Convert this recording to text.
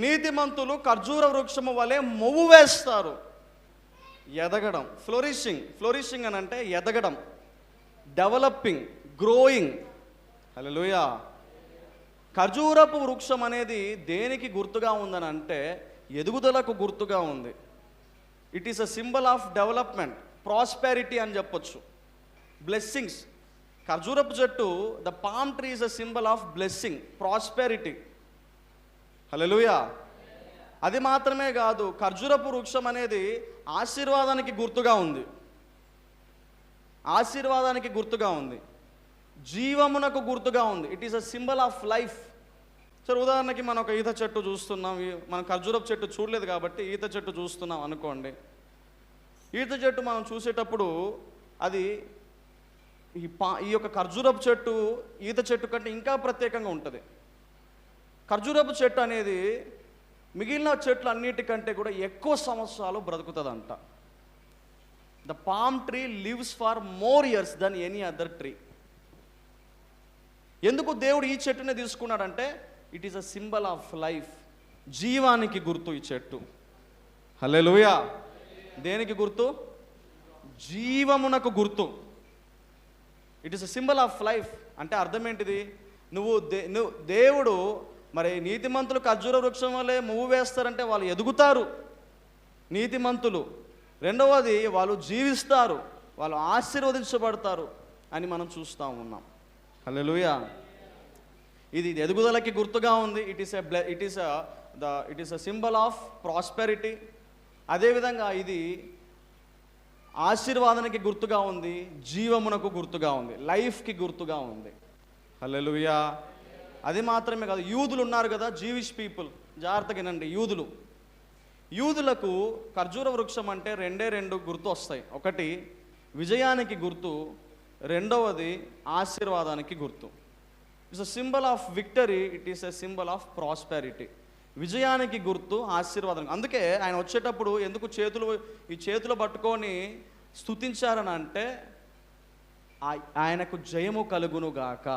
నీతిమంతులు ఖర్జూర వృక్షము వలె మొవ్వు వేస్తారు. ఎదగడం, ఫ్లోరిషింగ్ అని అంటే ఎదగడం, డెవలపింగ్, గ్రోయింగ్. హల్లెలూయా. ఖర్జూరపు వృక్షం అనేది దేనికి గుర్తుగా ఉందని అంటే ఎదుగుదలకు గుర్తుగా ఉంది. It is a symbol of development, prosperity అని చెప్పొచ్చు, బ్లెస్సింగ్స్. ఖర్జూరపు చెట్టు, the palm tree is a symbol of blessing, prosperity. Hallelujah. అది మాత్రమే కాదు, ఖర్జూరపు వృక్షం అనేది ఆశీర్వాదానికి గుర్తుగా ఉంది, ఆశీర్వాదానికి గుర్తుగా ఉంది, జీవమునకు గుర్తుగా ఉంది. It is a symbol of life. సరే, ఉదాహరణకి మనం ఒక ఈత చెట్టు చూస్తున్నాం, మనం ఖర్జూరపు చెట్టు చూడలేదు కాబట్టి ఈత చెట్టు చూస్తున్నాం అనుకోండి. ఈత చెట్టు మనం చూసేటప్పుడు అది ఈ యొక్క ఖర్జూరపు చెట్టు ఈత చెట్టు కంటే ఇంకా ప్రత్యేకంగా ఉంటుంది. ఖర్జూరపు చెట్టు అనేది మిగిలిన చెట్లు అన్నిటికంటే కూడా ఎక్కువ సంవత్సరాలు బ్రతుకుతుందంట. The palm tree lives for more years than any other tree. ఎందుకు దేవుడు ఈ చెట్టునే తీసుకున్నాడంటే it is a symbol of life, జీవానికి గుర్తు ఈ చెట్టు. హల్లెలూయా. దేనికి గుర్తు? జీవమునకు గుర్తు. It is a symbol of life. అంటే అర్థం ఏంటిది? నువ్వు దేవుడు మరి నీతిమంతులు ఖర్జూర వృక్షం వల్లే మొవ్వు వేస్తారంటే వాళ్ళు ఎదుగుతారు, నీతిమంతులు. రెండవది, వాళ్ళు జీవిస్తారు, వాళ్ళు ఆశీర్వదించబడతారు అని మనం చూస్తూ ఉన్నాం. హల్లెలూయా. ఇది ఎదుగుదలకి గుర్తుగా ఉంది. It is a symbol of prosperity. అదేవిధంగా ఇది ఆశీర్వాదానికి గుర్తుగా ఉంది, జీవమునకు గుర్తుగా ఉంది, లైఫ్కి గుర్తుగా ఉంది. హల్లెలూయా. అది మాత్రమే కాదు, యూదులు ఉన్నారు కదా, జీవిష్ పీపుల్, జాగ్రత్తగా వినండి. యూదులకు ఖర్జూర వృక్షం అంటే రెండు గుర్తు వస్తాయి. ఒకటి విజయానికి గుర్తు, రెండవది ఆశీర్వాదానికి గుర్తు. It's a symbol of victory, it is a symbol of prosperity. విజయానికి గుర్తు, ఆశీర్వాదం. అందుకే ఆయన వచ్చేటప్పుడు ఎందుకు ఈ చేతులు పట్టుకొని స్తుతించారని అంటే ఆయనకు జయము కలుగును గాక.